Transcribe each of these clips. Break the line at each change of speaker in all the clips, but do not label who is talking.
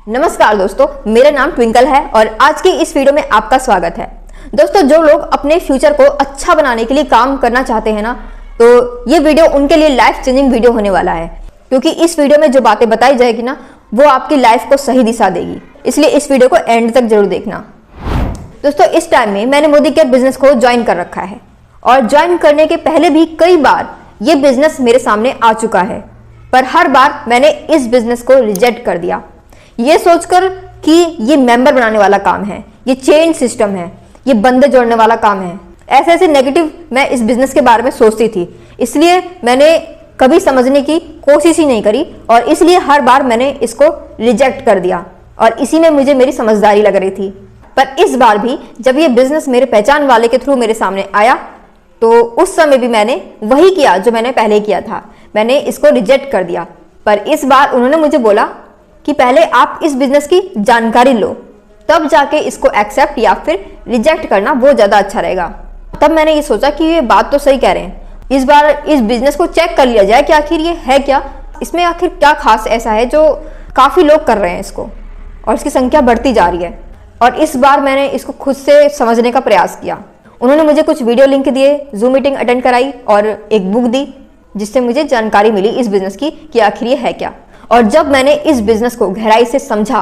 नमस्कार दोस्तों, मेरा नाम ट्विंकल है और आज की इस वीडियो में आपका स्वागत है। दोस्तों, जो लोग अपने फ्यूचर को अच्छा बनाने के लिए काम करना चाहते हैं ना, तो ये वीडियो उनके लिए लाइफ चेंजिंग वीडियो होने वाला है, क्योंकि इस वीडियो में जो बातें बताई जाएगी ना, वो आपकी लाइफ को सही दिशा देगी। इसलिए इस वीडियो को एंड तक जरूर देखना। दोस्तों, इस टाइम में मैंने मोदी केयर बिजनेस को ज्वाइन कर रखा है और ज्वाइन करने के पहले भी कई बार ये बिजनेस मेरे सामने आ चुका है, पर हर बार मैंने इस बिजनेस को रिजेक्ट कर दिया, ये सोचकर कि ये मेंबर बनाने वाला काम है, ये चेन सिस्टम है, ये बंदे जोड़ने वाला काम है। ऐसे ऐसे नेगेटिव मैं इस बिजनेस के बारे में सोचती थी, इसलिए मैंने कभी समझने की कोशिश ही नहीं करी और इसलिए हर बार मैंने इसको रिजेक्ट कर दिया और इसी में मुझे मेरी समझदारी लग रही थी। पर इस बार भी जब ये बिजनेस मेरे पहचान वाले के थ्रू मेरे सामने आया, तो उस समय भी मैंने वही किया जो मैंने पहले किया था, मैंने इसको रिजेक्ट कर दिया। पर इस बार उन्होंने मुझे बोला कि पहले आप इस बिजनेस की जानकारी लो, तब जाके इसको एक्सेप्ट या फिर रिजेक्ट करना वो ज़्यादा अच्छा रहेगा। तब मैंने ये सोचा कि ये बात तो सही कह रहे हैं, इस बार इस बिजनेस को चेक कर लिया जाए कि आखिर ये है क्या, इसमें आखिर क्या खास ऐसा है जो काफ़ी लोग कर रहे हैं इसको और इसकी संख्या बढ़ती जा रही है। और इस बार मैंने इसको खुद से समझने का प्रयास किया। उन्होंने मुझे कुछ वीडियो लिंक दिए, जूम मीटिंग अटेंड कराई और एक बुक दी, जिससे मुझे जानकारी मिली इस बिजनेस की कि आखिर ये है क्या। और जब मैंने इस बिजनेस को गहराई से समझा,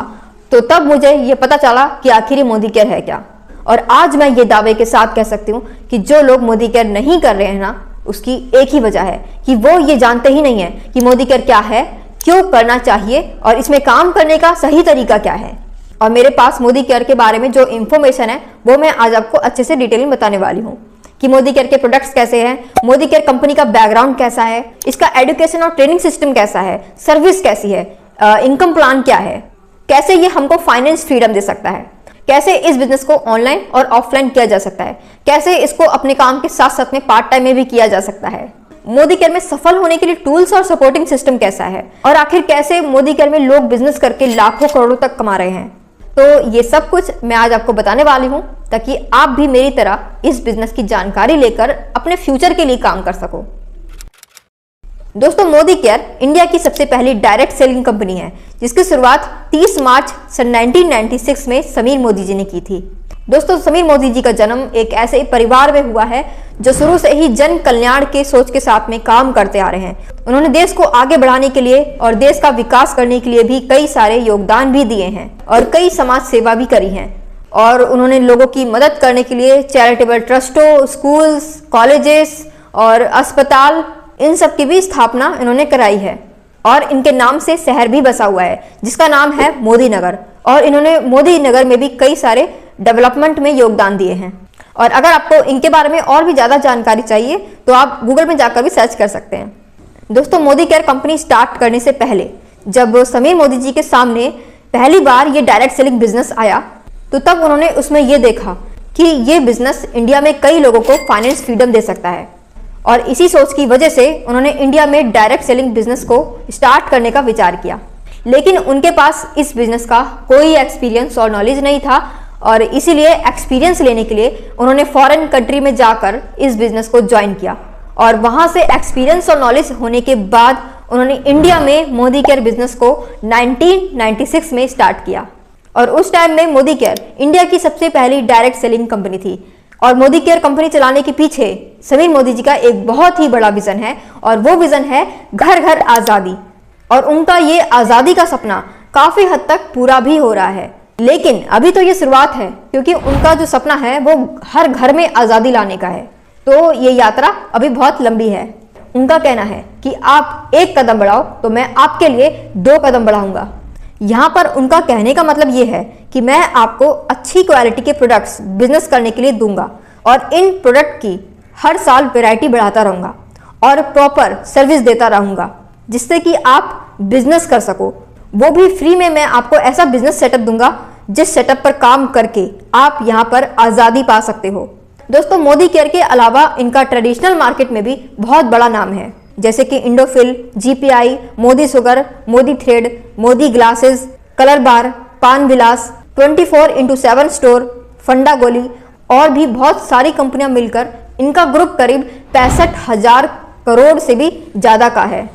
तो तब मुझे ये पता चला कि आखिर ये मोदी केयर है क्या। और आज मैं ये दावे के साथ कह सकती हूँ कि जो लोग मोदी केयर नहीं कर रहे हैं ना, उसकी एक ही वजह है कि वो ये जानते ही नहीं है कि मोदी केयर क्या है, क्यों करना चाहिए और इसमें काम करने का सही तरीका क्या है। और मेरे पास मोदी केयर के बारे में जो इन्फॉर्मेशन है, वो मैं आज आपको अच्छे से डिटेल में बताने वाली हूँ कि मोदी केयर के प्रोडक्ट्स कैसे हैं, मोदी केयर कंपनी का बैकग्राउंड कैसा है, इसका एजुकेशन और ट्रेनिंग सिस्टम कैसा है, सर्विस कैसी है, इनकम प्लान क्या है, कैसे ये हमको फाइनेंस फ्रीडम दे सकता है, कैसे इस बिजनेस को ऑनलाइन और ऑफलाइन किया जा सकता है, कैसे इसको अपने काम के साथ साथ में पार्ट टाइम में भी किया जा सकता है, मोदी केयर में सफल होने के लिए टूल्स और सपोर्टिंग सिस्टम कैसा है, और आखिर कैसे मोदी केयर में लोग बिजनेस करके लाखों करोड़ों तक कमा रहे हैं। तो ये सब कुछ मैं आज आपको बताने वाली हूँ, ताकि आप भी मेरी तरह इस बिजनेस की जानकारी लेकर अपने फ्यूचर के लिए काम कर सको। दोस्तों, मोदी केयर इंडिया की सबसे पहली डायरेक्ट सेलिंग कंपनी है, जिसकी शुरुआत 30 मार्च सन 1996 में समीर मोदी जी ने की थी। दोस्तों, समीर मोदी जी का जन्म एक ऐसे परिवार में हुआ है जो शुरू से ही जन कल्याण के सोच के साथ में काम करते आ रहे हैं। उन्होंने देश को आगे बढ़ाने के लिए और देश का विकास करने के लिए भी कई सारे योगदान भी दिए हैं और कई समाज सेवा भी करी है। और उन्होंने लोगों की मदद करने के लिए चैरिटेबल ट्रस्टों, स्कूल्स, कॉलेजेस और अस्पताल, इन सब की भी स्थापना इन्होंने कराई है। और इनके नाम से शहर भी बसा हुआ है, जिसका नाम है मोदी नगर, और इन्होंने मोदी नगर में भी कई सारे डेवलपमेंट में योगदान दिए हैं। और अगर आपको इनके बारे में और भी ज़्यादा जानकारी चाहिए तो आप गूगल में जाकर भी सर्च कर सकते हैं। दोस्तों, मोदी केयर कंपनी स्टार्ट करने से पहले जब समीर मोदी जी के सामने पहली बार ये डायरेक्ट सेलिंग बिजनेस आया, तो तब उन्होंने उसमें ये देखा कि ये बिजनेस इंडिया में कई लोगों को फाइनेंस फ्रीडम दे सकता है। और इसी सोच की वजह से उन्होंने इंडिया में डायरेक्ट सेलिंग बिजनेस को स्टार्ट करने का विचार किया। लेकिन उनके पास इस बिजनेस का कोई एक्सपीरियंस और नॉलेज नहीं था, और इसीलिए एक्सपीरियंस लेने के लिए उन्होंने फॉरेन कंट्री में जाकर इस बिजनेस को ज्वाइन किया। और वहां से एक्सपीरियंस और नॉलेज होने के बाद उन्होंने इंडिया में मोदी केयर बिजनेस को 1996 में स्टार्ट किया। और उस टाइम में मोदी केयर इंडिया की सबसे पहली डायरेक्ट सेलिंग कंपनी थी। और मोदी केयर कंपनी चलाने के पीछे समीर मोदी जी का एक बहुत ही बड़ा विजन है, और वो विजन है घर घर आज़ादी। और उनका ये आज़ादी का सपना काफ़ी हद तक पूरा भी हो रहा है। लेकिन अभी तो ये शुरुआत है, क्योंकि उनका जो सपना है वो हर घर में आज़ादी लाने का है। तो ये यात्रा अभी बहुत लंबी है। उनका कहना है कि आप एक कदम बढ़ाओ तो मैं आपके लिए 2 कदम बढ़ाऊंगा। यहाँ पर उनका कहने का मतलब ये है कि मैं आपको अच्छी क्वालिटी के प्रोडक्ट्स बिजनेस करने के लिए दूंगा, और इन प्रोडक्ट की हर साल वैरायटी बढ़ाता रहूँगा और प्रॉपर सर्विस देता रहूँगा, जिससे कि आप बिजनेस कर सको। वो भी फ्री में मैं आपको ऐसा बिजनेस सेटअप दूंगा जिस सेटअप पर काम करके आप यहाँ पर आज़ादी पा सकते हो। दोस्तों, मोदी केयर के अलावा इनका ट्रेडिशनल मार्केट में भी बहुत बड़ा नाम है, जैसे कि Indofil, GPI, Modi sugar, Modi thread, Modi glasses, colour bar, Pan Vilas, 24x7 store, फंडा गोली और भी बहुत सारी कंपनियां मिलकर इनका ग्रुप करीब 65,000 करोड़ से भी ज़्यादा का है।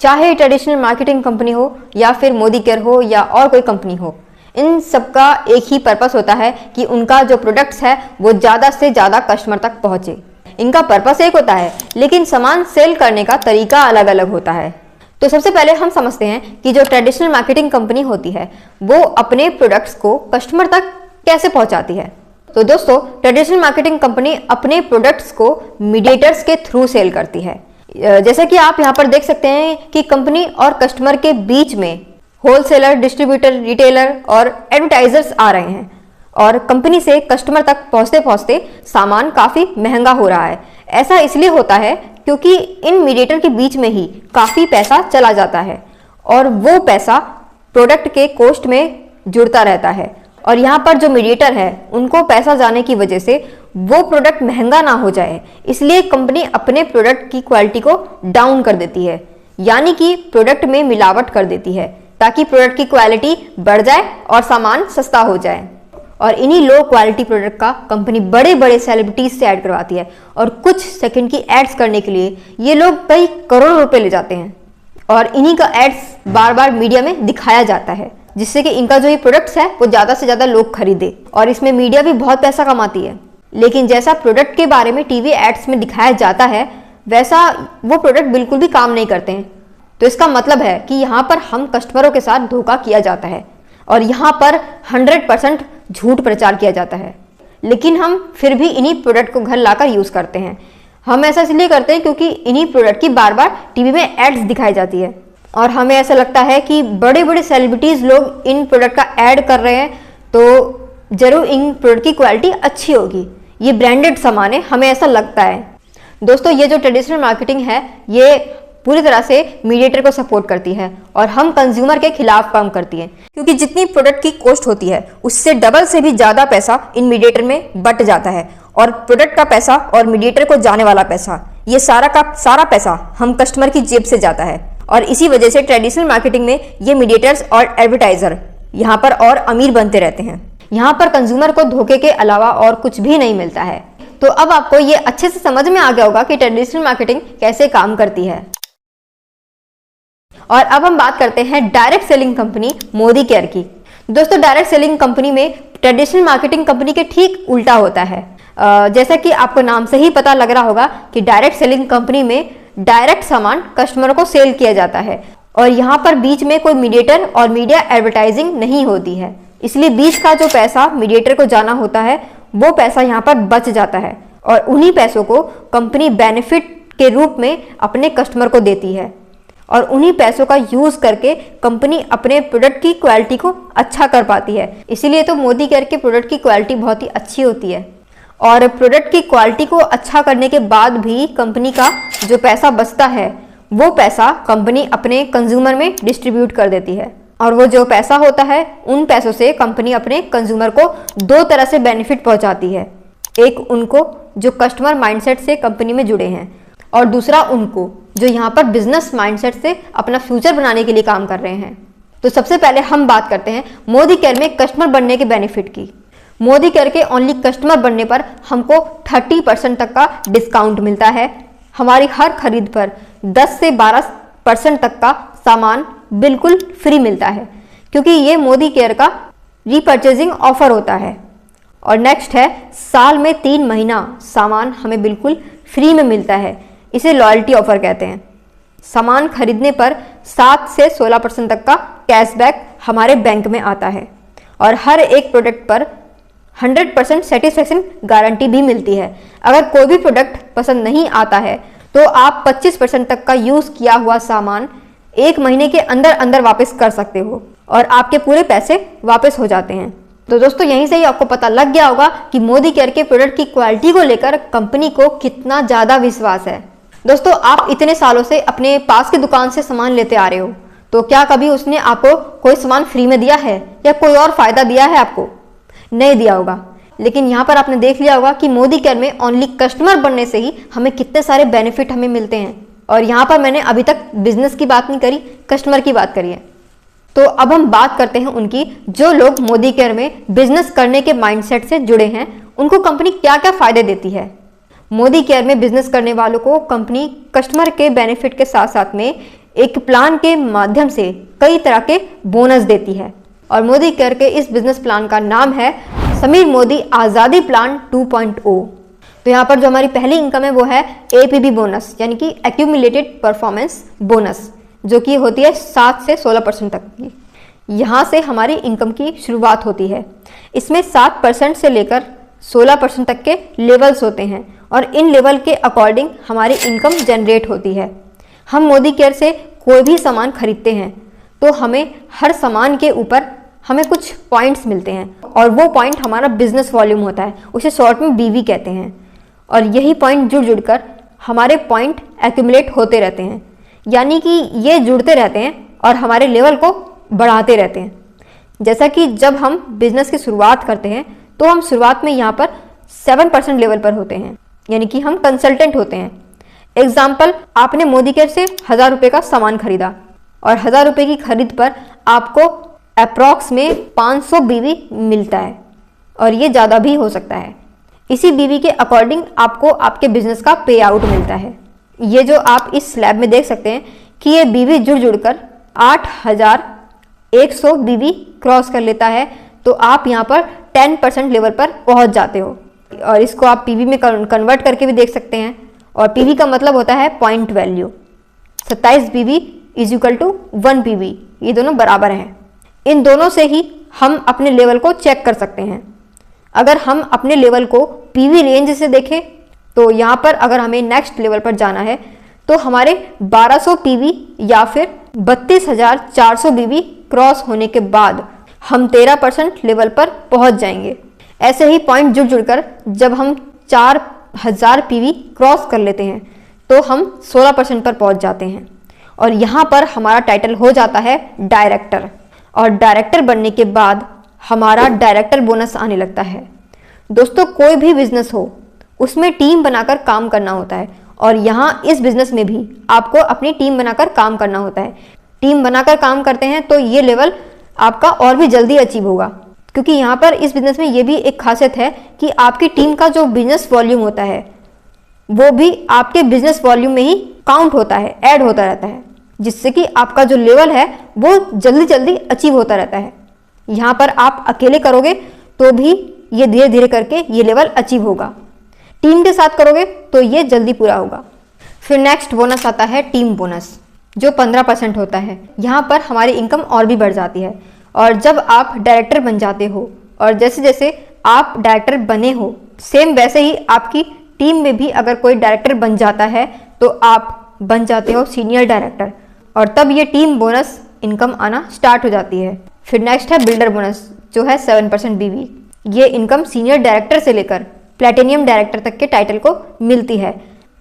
चाहे ट्रेडिशनल मार्केटिंग कंपनी हो या फिर मोदी केयर हो या और कोई कंपनी हो, इन सबका एक ही पर्पस होता है कि उनका जो प्रोडक्ट्स है वो ज़्यादा से ज़्यादा कस्टमर तक पहुँचे। इनका पर्पस एक होता है, लेकिन सामान सेल करने का तरीका अलग अलग होता है। तो सबसे पहले हम समझते हैं कि जो ट्रेडिशनल मार्केटिंग कंपनी होती है वो अपने प्रोडक्ट्स को कस्टमर तक कैसे पहुंचाती है। तो दोस्तों, ट्रेडिशनल मार्केटिंग कंपनी अपने प्रोडक्ट्स को मीडिएटर्स के थ्रू सेल करती है। जैसा कि आप यहाँ पर देख सकते हैं कि कंपनी और कस्टमर के बीच में होलसेलर, डिस्ट्रीब्यूटर, रिटेलर और एडवर्टाइजर्स आ रहे हैं और कंपनी से कस्टमर तक पहुंचते पहुंचते सामान काफ़ी महंगा हो रहा है। ऐसा इसलिए होता है क्योंकि इन मीडिएटर के बीच में ही काफ़ी पैसा चला जाता है और वो पैसा प्रोडक्ट के कॉस्ट में जुड़ता रहता है। और यहाँ पर जो मीडिएटर है उनको पैसा जाने की वजह से वो प्रोडक्ट महंगा ना हो जाए, इसलिए कंपनी अपने प्रोडक्ट की क्वालिटी को डाउन कर देती है, यानी कि प्रोडक्ट में मिलावट कर देती है ताकि प्रोडक्ट की क्वालिटी बढ़ जाए और सामान सस्ता हो जाए। और इन्हीं लो क्वालिटी प्रोडक्ट का कंपनी बड़े बड़े सेलिब्रिटीज से ऐड करवाती है और कुछ सेकंड की एड्स करने के लिए ये लोग कई करोड़ रुपए ले जाते हैं और इन्हीं का एड्स बार बार मीडिया में दिखाया जाता है, जिससे कि इनका जो ये प्रोडक्ट्स है वो ज़्यादा से ज़्यादा लोग खरीदे। और इसमें मीडिया भी बहुत पैसा कमाती है, लेकिन जैसा प्रोडक्ट के बारे में टीवी एड्स में दिखाया जाता है वैसा वो प्रोडक्ट बिल्कुल भी काम नहीं करते हैं। तो इसका मतलब है कि यहाँ पर हम कस्टमरों के साथ धोखा किया जाता है और यहाँ पर 100% झूठ प्रचार किया जाता है, लेकिन हम फिर भी इन्हीं प्रोडक्ट को घर लाकर यूज़ करते हैं। हम ऐसा इसलिए करते हैं क्योंकि इन्हीं प्रोडक्ट की बार बार टीवी में एड्स दिखाई जाती है और हमें ऐसा लगता है कि बड़े बड़े सेलिब्रिटीज़ लोग इन प्रोडक्ट का ऐड कर रहे हैं तो ज़रूर इन प्रोडक्ट की क्वालिटी अच्छी होगी, ये ब्रांडेड सामान है, हमें ऐसा लगता है। दोस्तों, ये जो ट्रेडिशनल मार्केटिंग है ये पूरी तरह से मीडिएटर को सपोर्ट करती है और हम कंज्यूमर के खिलाफ काम करती है, क्योंकि जितनी प्रोडक्ट की कॉस्ट होती है उससे डबल से भी ज़्यादा पैसा इन मीडिएटर में बट जाता है और प्रोडक्ट का पैसा और मीडिएटर को जाने वाला पैसा, ये सारा का सारा पैसा हम कस्टमर की जेब से जाता है। और इसी वजह से ट्रेडिशनल मार्केटिंग में ये मीडिएटर्स और एडवर्टाइजर यहाँ पर और अमीर बनते रहते हैं। यहाँ पर कंज्यूमर को धोखे के अलावा और कुछ भी नहीं मिलता है। तो अब आपको ये अच्छे से समझ में आ गया होगा कि ट्रेडिशनल मार्केटिंग कैसे काम करती है। और अब हम बात करते हैं direct selling company Modi care की। दोस्तों, डायरेक्ट सेलिंग कंपनी में ट्रेडिशनल मार्केटिंग कंपनी के ठीक उल्टा होता है। जैसा कि आपको नाम से ही पता लग रहा होगा कि डायरेक्ट सेलिंग कंपनी में डायरेक्ट सामान कस्टमर को सेल किया जाता है और यहाँ पर बीच में कोई मीडिएटर और मीडिया एडवर्टाइजिंग नहीं होती है, इसलिए बीच का जो पैसा मीडिएटर को जाना होता है वो पैसा यहाँ पर बच जाता है और उन्हीं पैसों को कंपनी बेनिफिट के रूप में अपने कस्टमर को देती है और उन्हीं पैसों का यूज़ करके कंपनी अपने प्रोडक्ट की क्वालिटी को अच्छा कर पाती है। इसीलिए तो मोदी केयर के प्रोडक्ट की क्वालिटी बहुत ही अच्छी होती है और प्रोडक्ट की क्वालिटी को अच्छा करने के बाद भी कंपनी का जो पैसा बचता है वो पैसा कंपनी अपने कंज्यूमर में डिस्ट्रीब्यूट कर देती है और वो जो पैसा होता है उन पैसों से कंपनी अपने कंज्यूमर को दो तरह से बेनिफिट पहुंचाती है। एक उनको जो कस्टमर माइंडसेट से कंपनी में जुड़े हैं और दूसरा उनको जो यहाँ पर बिजनेस माइंडसेट से अपना फ्यूचर बनाने के लिए काम कर रहे हैं। तो सबसे पहले हम बात करते हैं मोदी केयर में कस्टमर बनने के बेनिफिट की। मोदी केयर के ओनली कस्टमर बनने पर हमको 30% तक का डिस्काउंट मिलता है। हमारी हर खरीद पर 10 से 12% तक का सामान बिल्कुल फ्री मिलता है, क्योंकि ये मोदी केयर का रीपर्चेजिंग ऑफर होता है। और नेक्स्ट है, साल में 3 महीना सामान हमें बिल्कुल फ्री में मिलता है, इसे लॉयल्टी ऑफर कहते हैं। सामान खरीदने पर 7 से 16% तक का कैशबैक हमारे बैंक में आता है और हर एक प्रोडक्ट पर 100% सेटिस्फेक्शन गारंटी भी मिलती है। अगर कोई भी प्रोडक्ट पसंद नहीं आता है तो आप 25% तक का यूज़ किया हुआ सामान 1 महीने के अंदर अंदर वापस कर सकते हो और आपके पूरे पैसे वापस हो जाते हैं। तो दोस्तों, यहीं से ही आपको पता लग गया होगा कि मोदी केयर के प्रोडक्ट की क्वालिटी को लेकर कंपनी को कितना ज़्यादा विश्वास है। दोस्तों, आप इतने सालों से अपने पास की दुकान से सामान लेते आ रहे हो, तो क्या कभी उसने आपको कोई सामान फ्री में दिया है या कोई और फायदा दिया है? आपको नहीं दिया होगा। लेकिन यहाँ पर आपने देख लिया होगा कि मोदी केयर में ओनली कस्टमर बनने से ही हमें कितने सारे बेनिफिट हमें मिलते हैं। और यहाँ पर मैंने अभी तक बिजनेस की बात नहीं करी, कस्टमर की बात करी है। तो अब हम बात करते हैं उनकी, जो लोग मोदी केयर में बिजनेस करने के माइंडसेट से जुड़े हैं, उनको कंपनी क्या क्या फायदे देती है। मोदी केयर में बिजनेस करने वालों को कंपनी कस्टमर के बेनिफिट के साथ साथ में एक प्लान के माध्यम से कई तरह के बोनस देती है। और मोदी केयर के इस बिजनेस प्लान का नाम है समीर मोदी आज़ादी प्लान 2.0। तो यहाँ पर जो हमारी पहली इनकम है वो है APB बोनस, यानी कि एक्यूमुलेटेड परफॉर्मेंस बोनस, जो कि होती है 7 से 16% तक की। यहाँ से हमारी इनकम की शुरुआत होती है। इसमें 7% से लेकर 16% तक के लेवल्स होते हैं और इन लेवल के अकॉर्डिंग हमारी इनकम जनरेट होती है। हम मोदी केयर से कोई भी सामान खरीदते हैं तो हमें हर सामान के ऊपर हमें कुछ पॉइंट्स मिलते हैं और वो पॉइंट हमारा बिजनेस वॉल्यूम होता है, उसे शॉर्ट में BV कहते हैं। और यही पॉइंट जुड़ जुड़कर हमारे पॉइंट एक्यूमुलेट होते रहते हैं, यानी कि ये जुड़ते रहते हैं और हमारे लेवल को बढ़ाते रहते हैं। जैसा कि जब हम बिजनेस की शुरुआत करते हैं तो हम शुरुआत में यहाँ पर 7% लेवल पर होते हैं, यानी कि हम कंसल्टेंट होते हैं। एग्जाम्पल, आपने मोदी केयर से 1000 रुपये का सामान खरीदा और 1000 रुपये की खरीद पर आपको अप्रॉक्स में 500 BV मिलता है और ये ज़्यादा भी हो सकता है। इसी BV के अकॉर्डिंग आपको आपके बिजनेस का पे आउट मिलता है। ये जो आप इस स्लैब में देख सकते हैं कि ये BV जुड़ जुड़कर 8100 BV क्रॉस कर लेता है, तो आप यहाँ पर 10% लेवल पर पहुँच जाते हो। और इसको आप PV में कन्वर्ट करके भी देख सकते हैं। और PV का मतलब होता है point value. 27 BV is equal to 1 PV, ये दोनों बराबर हैं। इन दोनों से ही हम अपने लेवल को चेक कर सकते हैं। अगर हम अपने लेवल को PV रेंज से देखें तो यहाँ पर अगर हमें नेक्स्ट लेवल पर जाना है तो हमारे 1200 PV या फिर 32,400 BV क्रॉस होने के बाद हम 13% लेवल पर पहुँच जाएंगे। ऐसे ही पॉइंट जुड़ जुड़कर जब हम 4000 PV क्रॉस कर लेते हैं तो हम 16% पर पहुँच जाते हैं और यहाँ पर हमारा टाइटल हो जाता है डायरेक्टर। और डायरेक्टर बनने के बाद हमारा डायरेक्टर बोनस आने लगता है। दोस्तों, कोई भी बिजनेस हो उसमें टीम बनाकर काम करना होता है और यहाँ इस बिजनेस में भी आपको अपनी टीम बनाकर काम करना होता है। टीम बनाकर काम करते हैं तो ये लेवल आपका और भी जल्दी अचीव होगा, क्योंकि यहाँ पर इस बिजनेस में ये भी एक खासियत है कि आपकी टीम का जो बिजनेस वॉल्यूम होता है वो भी आपके बिजनेस वॉल्यूम में ही काउंट होता है, ऐड होता रहता है, जिससे कि आपका जो लेवल है वो जल्दी जल्दी अचीव होता रहता है। यहाँ पर आप अकेले करोगे तो भी ये धीरे धीरे करके ये लेवल अचीव होगा, टीम के साथ करोगे तो ये जल्दी पूरा होगा। फिर नेक्स्ट बोनस आता है टीम बोनस, जो 15% होता है। यहाँ पर हमारी इनकम और भी बढ़ जाती है। और जब आप डायरेक्टर बन जाते हो और जैसे जैसे आप डायरेक्टर बने हो, सेम वैसे ही आपकी टीम में भी अगर कोई डायरेक्टर बन जाता है तो आप बन जाते हो सीनियर डायरेक्टर और तब ये टीम बोनस इनकम आना स्टार्ट हो जाती है। फिर नेक्स्ट है बिल्डर बोनस, जो है 7% BV। ये इनकम सीनियर डायरेक्टर से लेकर प्लेटिनियम डायरेक्टर तक के टाइटल को मिलती है।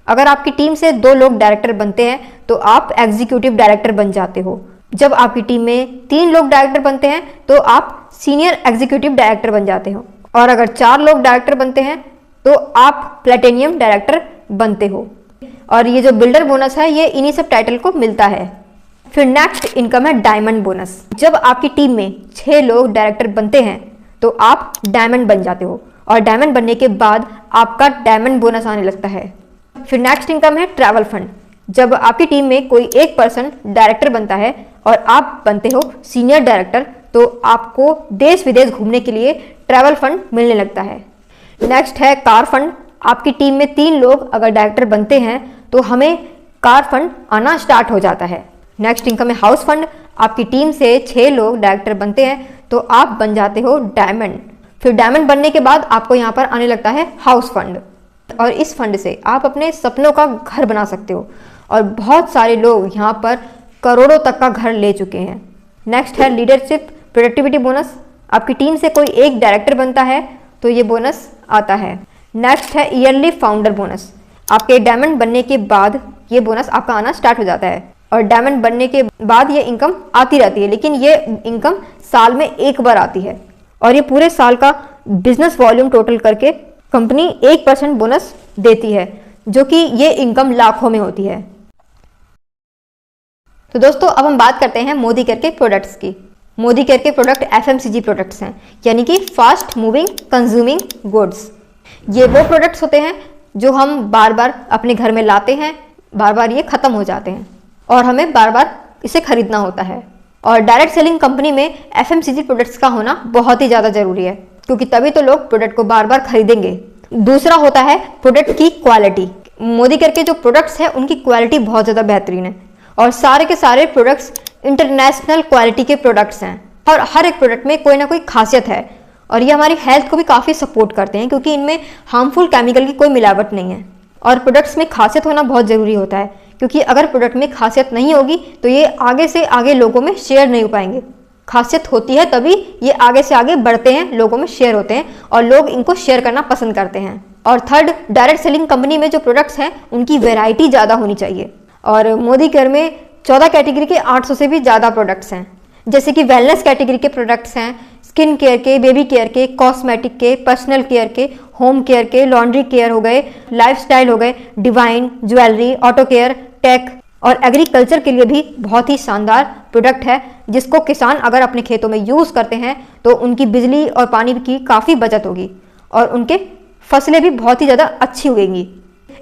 अगर आपकी टीम से 2 लोग डायरेक्टर बनते हैं तो आप एग्जीक्यूटिव डायरेक्टर बन जाते हो। जब आपकी टीम में 3 लोग डायरेक्टर बनते हैं तो आप सीनियर एग्जीक्यूटिव डायरेक्टर बन जाते हो और अगर 4 लोग डायरेक्टर बनते हैं तो आप प्लेटिनियम डायरेक्टर बनते हो। और ये जो बिल्डर बोनस है ये इन्हीं सब टाइटल को मिलता है। फिर नेक्स्ट इनकम है डायमंड बोनस। जब आपकी टीम में 6 लोग डायरेक्टर बनते हैं तो आप डायमंड बन जाते हो और डायमंड बनने के बाद आपका डायमंड बोनस आने लगता है। फिर नेक्स्ट इनकम है ट्रैवल फंड। जब आपकी टीम में कोई एक पर्सन डायरेक्टर बनता है और आप बनते हो सीनियर डायरेक्टर तो आपको देश विदेश घूमने के लिए ट्रैवल फंड मिलने लगता है। नेक्स्ट है कार फंड। आपकी टीम में 3 लोग अगर डायरेक्टर बनते हैं तो हमें कार फंड आना स्टार्ट हो जाता है। नेक्स्ट इनकम है हाउस फंड। आपकी टीम से 6 लोग डायरेक्टर बनते हैं तो आप बन जाते हो डायमंड। फिर डायमंड बनने के बाद आपको यहाँ पर आने लगता है हाउस फंड और इस फंड से आप अपने सपनों का घर बना सकते हो और बहुत सारे लोग यहाँ पर करोड़ों तक का घर ले चुके हैं। नेक्स्ट है लीडरशिप प्रोडक्टिविटी बोनस। आपकी टीम से कोई एक डायरेक्टर बनता है तो ये बोनस आता है। नेक्स्ट है ईयरली फाउंडर बोनस। आपके डायमंड बनने के बाद ये बोनस आपका आना स्टार्ट हो जाता है और डायमंड बनने के बाद ये इनकम आती रहती है, लेकिन ये इनकम साल में एक बार आती है और ये पूरे साल का बिजनेस वॉल्यूम टोटल करके कंपनी 1% बोनस देती है, जो कि ये इनकम लाखों में होती है। तो दोस्तों अब हम बात करते हैं मोदी केयर के प्रोडक्ट्स की। मोदी केयर के प्रोडक्ट FMCG प्रोडक्ट्स हैं, यानी कि फास्ट मूविंग कंज्यूमिंग गुड्स। ये वो प्रोडक्ट्स होते हैं जो हम बार बार अपने घर में लाते हैं, बार बार ये ख़त्म हो जाते हैं और हमें बार बार इसे खरीदना होता है। और डायरेक्ट सेलिंग कंपनी में FMCG प्रोडक्ट्स का होना बहुत ही ज़्यादा ज़रूरी है, क्योंकि तभी तो लोग प्रोडक्ट को बार बार खरीदेंगे। दूसरा होता है प्रोडक्ट की क्वालिटी। मोदी केयर के जो प्रोडक्ट्स हैं उनकी क्वालिटी बहुत ज़्यादा बेहतरीन है और सारे के सारे प्रोडक्ट्स इंटरनेशनल क्वालिटी के प्रोडक्ट्स हैं और हर एक प्रोडक्ट में कोई ना कोई खासियत है और ये हमारी हेल्थ को भी काफ़ी सपोर्ट करते हैं, क्योंकि इनमें हार्मफुल केमिकल की कोई मिलावट नहीं है। और प्रोडक्ट्स में खासियत होना बहुत ज़रूरी होता है, क्योंकि अगर प्रोडक्ट में खासियत नहीं होगी तो ये आगे से आगे लोगों में शेयर नहीं हो पाएंगे। खासियत होती है तभी ये आगे से आगे बढ़ते हैं, लोगों में शेयर होते हैं और लोग इनको शेयर करना पसंद करते हैं। और थर्ड, डायरेक्ट सेलिंग कंपनी में जो प्रोडक्ट्स हैं उनकी वेराइटी ज़्यादा होनी चाहिए। और मोदी केयर में 14 कैटेगरी के 800 से भी ज़्यादा प्रोडक्ट्स हैं, जैसे कि वेलनेस कैटेगरी के प्रोडक्ट्स हैं, स्किन केयर के, बेबी केयर के, कॉस्मेटिक के, पर्सनल केयर के, होम केयर के, लॉन्ड्री केयर हो गए, लाइफस्टाइल हो गए, divine, jewellery, auto care, tech और एग्रीकल्चर के लिए भी बहुत ही शानदार प्रोडक्ट है, जिसको किसान अगर अपने खेतों में यूज़ करते हैं तो उनकी बिजली और पानी की काफ़ी बचत होगी और उनके फसलें भी बहुत ही ज़्यादा अच्छी उगेंगी।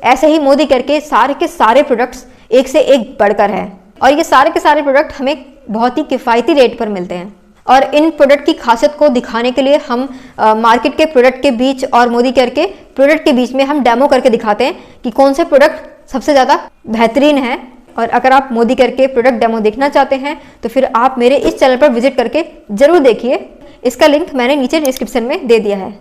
ऐसे ही मोदी केयर के सारे प्रोडक्ट्स एक से एक बढ़कर है और ये सारे के सारे प्रोडक्ट हमें बहुत ही किफ़ायती रेट पर मिलते हैं। और इन प्रोडक्ट की खासियत को दिखाने के लिए हम मार्केट के प्रोडक्ट के बीच और मोदी केयर के प्रोडक्ट के बीच में हम डेमो करके दिखाते हैं कि कौन से प्रोडक्ट सबसे ज़्यादा बेहतरीन है। और अगर आप मोदी केयर के प्रोडक्ट डेमो देखना चाहते हैं तो फिर आप मेरे इस चैनल पर विजिट करके ज़रूर देखिए। इसका लिंक मैंने नीचे डिस्क्रिप्शन में दे दिया है।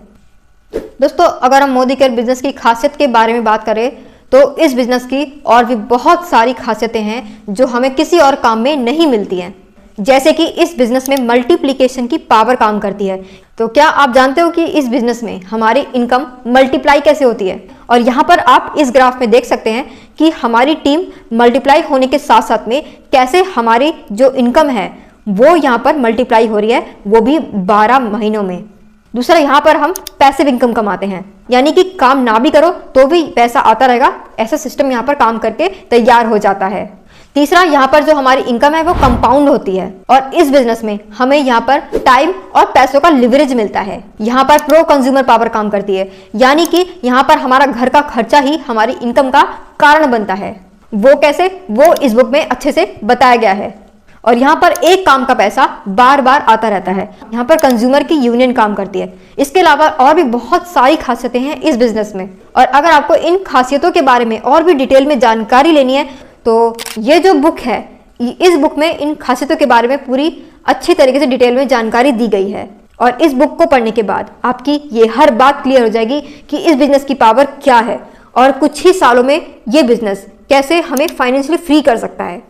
दोस्तों, अगर हम मोदी केयर बिजनेस की खासियत के बारे में बात करें तो इस बिजनेस की और भी बहुत सारी खासियतें हैं जो हमें किसी और काम में नहीं मिलती हैं। जैसे कि इस बिजनेस में मल्टीप्लिकेशन की पावर काम करती है। तो क्या आप जानते हो कि इस बिजनेस में हमारी इनकम मल्टीप्लाई कैसे होती है? और यहाँ पर आप इस ग्राफ में देख सकते हैं कि हमारी टीम मल्टीप्लाई होने के साथ साथ में कैसे हमारी जो इनकम है वो यहाँ पर मल्टीप्लाई हो रही है, वो भी 12 महीनों में। दूसरा, यहाँ पर हम पैसिव इनकम कमाते हैं, यानी कि काम ना भी करो तो भी पैसा आता रहेगा, ऐसा सिस्टम यहाँ पर काम करके तैयार हो जाता है। तीसरा, यहाँ पर जो हमारी इनकम है वो कंपाउंड होती है और इस बिजनेस में हमें यहाँ पर टाइम और पैसों का लिवरेज मिलता है। यहाँ पर प्रो कंज्यूमर पावर काम करती है, यानी कि यहाँ पर हमारा घर का खर्चा ही हमारी इनकम का कारण बनता है। वो कैसे, वो इस बुक में अच्छे से बताया गया है। और यहाँ पर एक काम का पैसा बार बार आता रहता है। यहाँ पर कंज्यूमर की यूनियन काम करती है। इसके अलावा और भी बहुत सारी खासियतें हैं इस बिजनेस में। और अगर आपको इन खासियतों के बारे में और भी डिटेल में जानकारी लेनी है तो ये जो बुक है, इस बुक में इन खासियतों के बारे में पूरी अच्छी तरीके से डिटेल में जानकारी दी गई है। और इस बुक को पढ़ने के बाद आपकी ये हर बात क्लियर हो जाएगी कि इस बिजनेस की पावर क्या है और कुछ ही सालों में ये बिजनेस कैसे हमें फाइनेंशियली फ्री कर सकता है।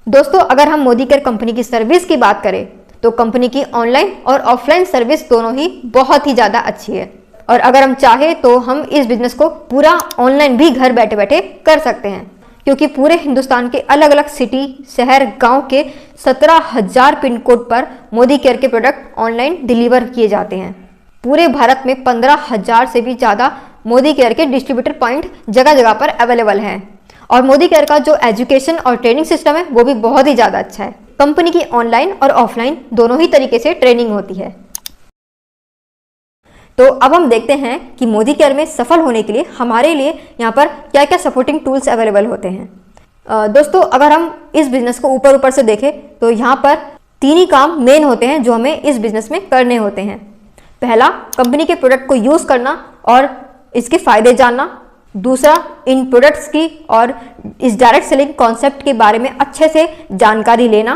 दोस्तों, अगर हम मोदी केयर कंपनी की सर्विस की बात करें तो कंपनी की ऑनलाइन और ऑफलाइन सर्विस दोनों ही बहुत ही ज़्यादा अच्छी है। और अगर हम चाहे तो हम इस बिजनेस को पूरा ऑनलाइन भी घर बैठे बैठे कर सकते हैं, क्योंकि पूरे हिंदुस्तान के अलग अलग सिटी, शहर, गांव के 17,000 पिन कोड पर मोदी केयर के प्रोडक्ट ऑनलाइन डिलीवर किए जाते हैं। पूरे भारत में 15,000 से भी ज़्यादा मोदी केयर के डिस्ट्रीब्यूटर पॉइंट जगह जगह पर अवेलेबल हैं। और मोदी केयर का जो एजुकेशन और ट्रेनिंग सिस्टम है वो भी बहुत ही ज़्यादा अच्छा है। कंपनी की ऑनलाइन और ऑफलाइन दोनों ही तरीके से ट्रेनिंग होती है। तो अब हम देखते हैं कि मोदी केयर में सफल होने के लिए हमारे लिए यहाँ पर क्या क्या सपोर्टिंग टूल्स अवेलेबल होते हैं। दोस्तों, अगर हम इस बिजनेस को ऊपर ऊपर से देखें तो यहाँ पर 3 ही काम मेन होते हैं जो हमें इस बिजनेस में करने होते हैं। पहला, कंपनी के प्रोडक्ट को यूज़ करना और इसके फ़ायदे जानना। दूसरा, इन प्रोडक्ट्स की और इस डायरेक्ट सेलिंग कॉन्सेप्ट के बारे में अच्छे से जानकारी लेना।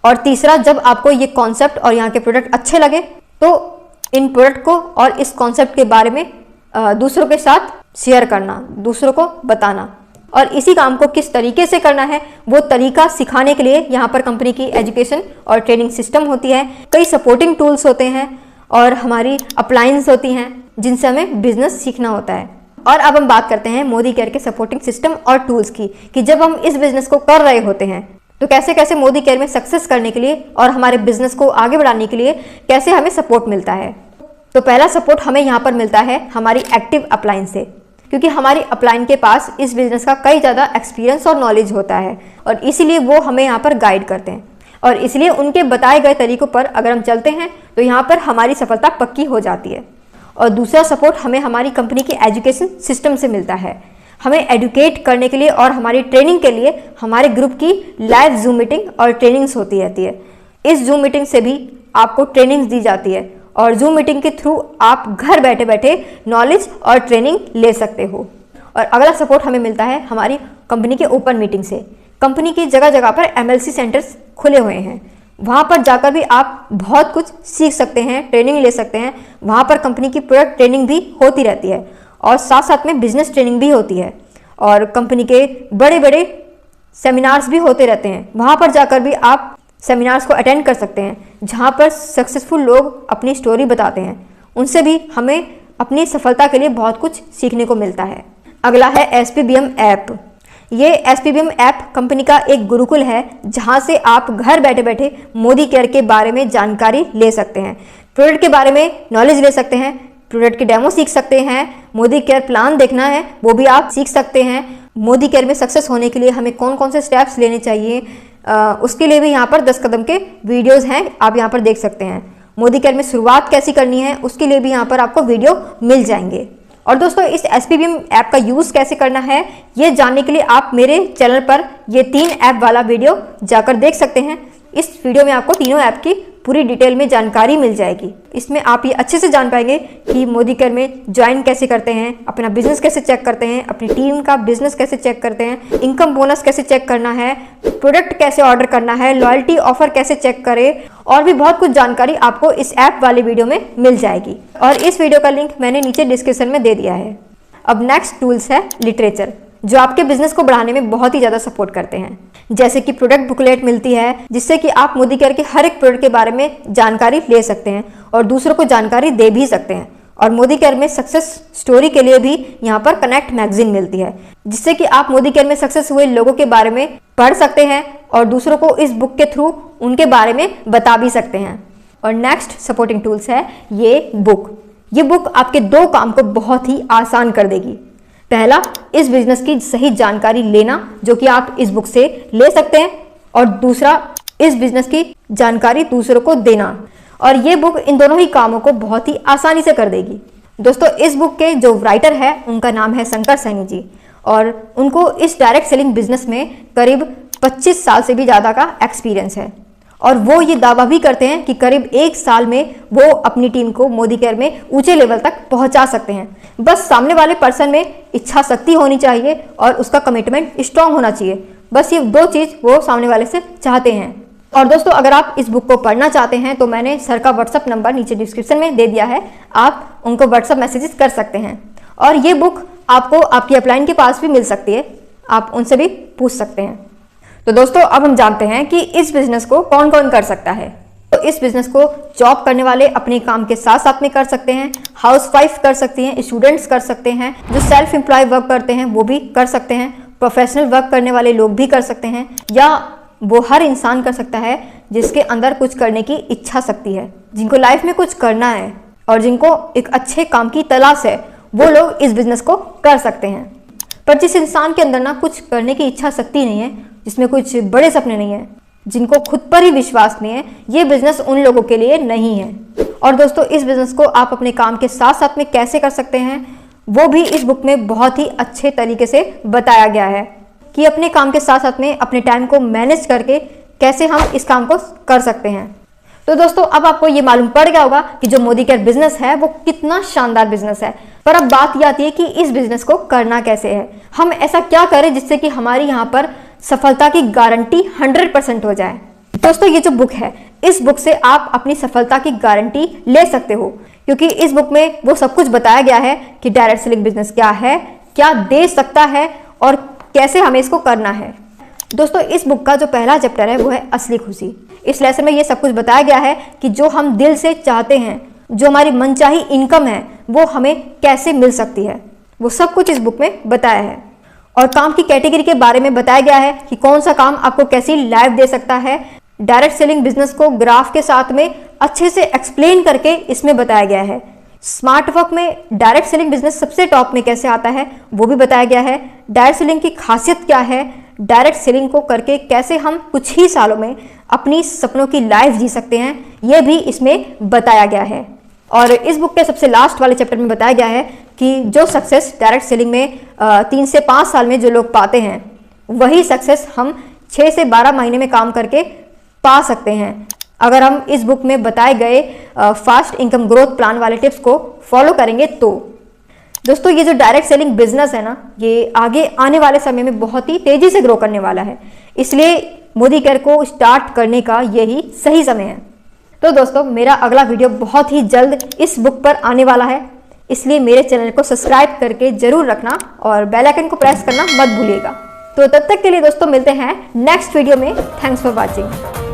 और तीसरा, जब आपको ये कॉन्सेप्ट और यहाँ के प्रोडक्ट अच्छे लगे तो इन प्रोडक्ट को और इस कॉन्सेप्ट के बारे में दूसरों के साथ शेयर करना, दूसरों को बताना। और इसी काम को किस तरीके से करना है वो तरीका सिखाने के लिए यहाँ पर कंपनी की एजुकेशन और ट्रेनिंग सिस्टम होती है। कई सपोर्टिंग टूल्स होते हैं और हमारी अप्लायंस होती हैं जिनसे हमें बिजनेस सीखना होता है। और अब हम बात करते हैं मोदी केयर के सपोर्टिंग सिस्टम और टूल्स की, कि जब हम इस बिजनेस को कर रहे होते हैं तो कैसे कैसे मोदी केयर में सक्सेस करने के लिए और हमारे बिजनेस को आगे बढ़ाने के लिए कैसे हमें सपोर्ट मिलता है। तो पहला सपोर्ट हमें यहाँ पर मिलता है हमारी एक्टिव अपलाइन से, क्योंकि हमारी अपलाइन के पास इस बिजनेस का कई ज़्यादा एक्सपीरियंस और नॉलेज होता है और इसीलिए वो हमें यहाँ पर गाइड करते हैं। और इसलिए उनके बताए गए तरीकों पर अगर हम चलते हैं तो यहाँ पर हमारी सफलता पक्की हो जाती है। और दूसरा सपोर्ट हमें हमारी कंपनी की एजुकेशन सिस्टम से मिलता है। हमें एडुकेट करने के लिए और हमारी ट्रेनिंग के लिए हमारे ग्रुप की लाइव जूम मीटिंग और ट्रेनिंग्स होती रहती है। इस जूम मीटिंग से भी आपको ट्रेनिंग्स दी जाती है और जूम मीटिंग के थ्रू आप घर बैठे बैठे नॉलेज और ट्रेनिंग ले सकते हो। और अगला सपोर्ट हमें मिलता है हमारी कंपनी के ओपन मीटिंग से। कंपनी की जगह जगह पर MLC सेंटर्स खुले हुए हैं, वहाँ पर जाकर भी आप बहुत कुछ सीख सकते हैं, ट्रेनिंग ले सकते हैं। वहाँ पर कंपनी की प्रोडक्ट ट्रेनिंग भी होती रहती है और साथ साथ में बिजनेस ट्रेनिंग भी होती है और कंपनी के बड़े बड़े सेमिनार्स भी होते रहते हैं। वहाँ पर जाकर भी आप सेमिनार्स को अटेंड कर सकते हैं, जहाँ पर सक्सेसफुल लोग अपनी स्टोरी बताते हैं। उनसे भी हमें अपनी सफलता के लिए बहुत कुछ सीखने को मिलता है। अगला है SPBM ऐप। ये SPBM ऐप कंपनी का एक गुरुकुल है, जहाँ से आप घर बैठे बैठे मोदी केयर के बारे में जानकारी ले सकते हैं, प्रोडक्ट के बारे में नॉलेज ले सकते हैं, प्रोडक्ट की डेमो सीख सकते हैं, मोदी केयर प्लान देखना है वो भी आप सीख सकते हैं। मोदी केयर में सक्सेस होने के लिए हमें कौन कौन से स्टेप्स लेने चाहिए, उसके लिए भी यहाँ पर 10 कदम के वीडियोस हैं, आप यहाँ पर देख सकते हैं। मोदी केयर में शुरुआत कैसी करनी है उसके लिए भी यहाँ पर आपको वीडियो मिल जाएंगे। और दोस्तों इस SPBM ऐप का यूज़ कैसे करना है ये जानने के लिए आप मेरे चैनल पर ये 3 ऐप वाला वीडियो जाकर देख सकते हैं। इस वीडियो में आपको तीनों ऐप की पूरी डिटेल में जानकारी मिल जाएगी। इसमें आप ये अच्छे से जान पाएंगे कि मोदी केयर में ज्वाइन कैसे करते हैं, अपना बिजनेस कैसे चेक करते हैं, अपनी टीम का बिजनेस कैसे चेक करते हैं, इनकम बोनस कैसे चेक करना है, प्रोडक्ट कैसे ऑर्डर करना है, लॉयल्टी ऑफर कैसे चेक करें, और भी बहुत कुछ जानकारी आपको इस ऐप वाले वीडियो में मिल जाएगी। और इस वीडियो का लिंक मैंने नीचे डिस्क्रिप्शन में दे दिया है। अब नेक्स्ट टूल्स है लिटरेचर, जो आपके बिजनेस को बढ़ाने में बहुत ही ज़्यादा सपोर्ट करते हैं। जैसे कि प्रोडक्ट बुकलेट मिलती है, जिससे कि आप मोदी केयर के हर एक प्रोडक्ट के बारे में जानकारी ले सकते हैं और दूसरों को जानकारी दे भी सकते हैं। और मोदी केयर में सक्सेस स्टोरी के लिए भी यहाँ पर कनेक्ट मैगजीन मिलती है, जिससे कि आप मोदी केयर में सक्सेस हुए लोगों के बारे में पढ़ सकते हैं और दूसरों को इस बुक के थ्रू उनके बारे में बता भी सकते हैं। और नेक्स्ट सपोर्टिंग टूल्स है ये बुक। ये बुक आपके 2 काम को बहुत ही आसान कर देगी। पहला, इस बिजनेस की सही जानकारी लेना, जो कि आप इस बुक से ले सकते हैं, और दूसरा, इस बिजनेस की जानकारी दूसरों को देना। और ये बुक इन दोनों ही कामों को बहुत ही आसानी से कर देगी। दोस्तों इस बुक के जो राइटर है उनका नाम है शंकर सैनी जी, और उनको इस डायरेक्ट सेलिंग बिजनेस में करीब 25 साल से भी ज़्यादा का एक्सपीरियंस है। और वो ये दावा भी करते हैं कि करीब 1 साल में वो अपनी टीम को मोदी केयर में ऊंचे लेवल तक पहुंचा सकते हैं। बस सामने वाले पर्सन में इच्छा शक्ति होनी चाहिए और उसका कमिटमेंट स्ट्रांग होना चाहिए। बस ये 2 चीज़ वो सामने वाले से चाहते हैं। और दोस्तों अगर आप इस बुक को पढ़ना चाहते हैं तो मैंने सर का व्हाट्सअप नंबर नीचे डिस्क्रिप्शन में दे दिया है, आप उनको व्हाट्सअप मैसेजेस कर सकते हैं। और ये बुक आपको आपकी अपलाइन के पास भी मिल सकती है, आप उनसे भी पूछ सकते हैं। तो दोस्तों अब हम जानते हैं कि इस बिजनेस को कौन कौन कर सकता है। तो इस बिजनेस को जॉब करने वाले अपने काम के साथ साथ में कर सकते हैं, हाउसवाइफ कर सकती हैं, स्टूडेंट्स कर सकते हैं, जो सेल्फ एम्प्लॉय वर्क करते हैं वो भी कर सकते हैं, प्रोफेशनल वर्क करने वाले लोग भी कर सकते हैं, या वो हर इंसान कर सकता है जिसके अंदर कुछ करने की इच्छा शक्ति है, जिनको लाइफ में कुछ करना है और जिनको एक अच्छे काम की तलाश है, वो लोग इस बिजनेस को कर सकते हैं। पर जिस इंसान के अंदर ना कुछ करने की इच्छा शक्ति नहीं है, जिसमें कुछ बड़े सपने नहीं है, जिनको खुद पर ही विश्वास नहीं है, ये बिजनेस उन लोगों के लिए नहीं है। और दोस्तों इस बिजनेस को आप अपने काम के साथ साथ में कैसे कर सकते हैं वो भी इस बुक में बहुत ही अच्छे तरीके से बताया गया है कि अपने काम के साथ साथ में अपने टाइम को मैनेज करके कैसे हम इस काम को कर सकते हैं। तो दोस्तों अब आपको ये मालूम पड़ गया होगा कि जो मोदी केयर बिजनेस है वो कितना शानदार बिजनेस है। पर अब बात ये आती है कि इस बिजनेस को करना कैसे है, हम ऐसा क्या करें जिससे कि हमारी यहाँ पर सफलता की गारंटी 100% हो जाए। दोस्तों ये जो बुक है, इस बुक से आप अपनी सफलता की गारंटी ले सकते हो, क्योंकि इस बुक में वो सब कुछ बताया गया है कि डायरेक्ट सेलिंग बिजनेस क्या है, क्या दे सकता है और कैसे हमें इसको करना है। दोस्तों इस बुक का जो पहला चैप्टर है वो है असली खुशी। इस लेसन में ये सब कुछ बताया गया है कि जो हम दिल से चाहते हैं, जो हमारी मनचाही इनकम है, वो हमें कैसे मिल सकती है, वो सब कुछ इस बुक में बताया है। और काम की कैटेगरी के बारे में बताया गया है कि कौन सा काम आपको कैसी लाइफ दे सकता है। डायरेक्ट सेलिंग बिजनेस को ग्राफ के साथ में अच्छे से एक्सप्लेन करके इसमें बताया गया है। स्मार्ट वर्क में डायरेक्ट सेलिंग बिजनेस सबसे टॉप में कैसे आता है वो भी बताया गया है। डायरेक्ट सेलिंग की खासियत क्या है, डायरेक्ट सेलिंग को करके कैसे हम कुछ ही सालों में अपनी सपनों की लाइफ जी सकते हैं, ये भी इसमें बताया गया है। और इस बुक के सबसे लास्ट वाले चैप्टर में बताया गया है कि जो सक्सेस डायरेक्ट सेलिंग में 3 से 5 साल में जो लोग पाते हैं, वही सक्सेस हम 6 से 12 महीने में काम करके पा सकते हैं, अगर हम इस बुक में बताए गए फास्ट इनकम ग्रोथ प्लान वाले टिप्स को फॉलो करेंगे तो। दोस्तों, ये जो डायरेक्ट सेलिंग बिजनेस है ना, ये आगे आने वाले समय में बहुत ही तेजी से ग्रो करने वाला है, इसलिए मोदी केयर को स्टार्ट करने का यही सही समय है। तो दोस्तों, मेरा अगला वीडियो बहुत ही जल्द इस बुक पर आने वाला है, इसलिए मेरे चैनल को सब्सक्राइब करके जरूर रखना और बेल आइकन को प्रेस करना मत भूलिएगा। तो तब तक के लिए दोस्तों मिलते हैं नेक्स्ट वीडियो में। Thanks for watching.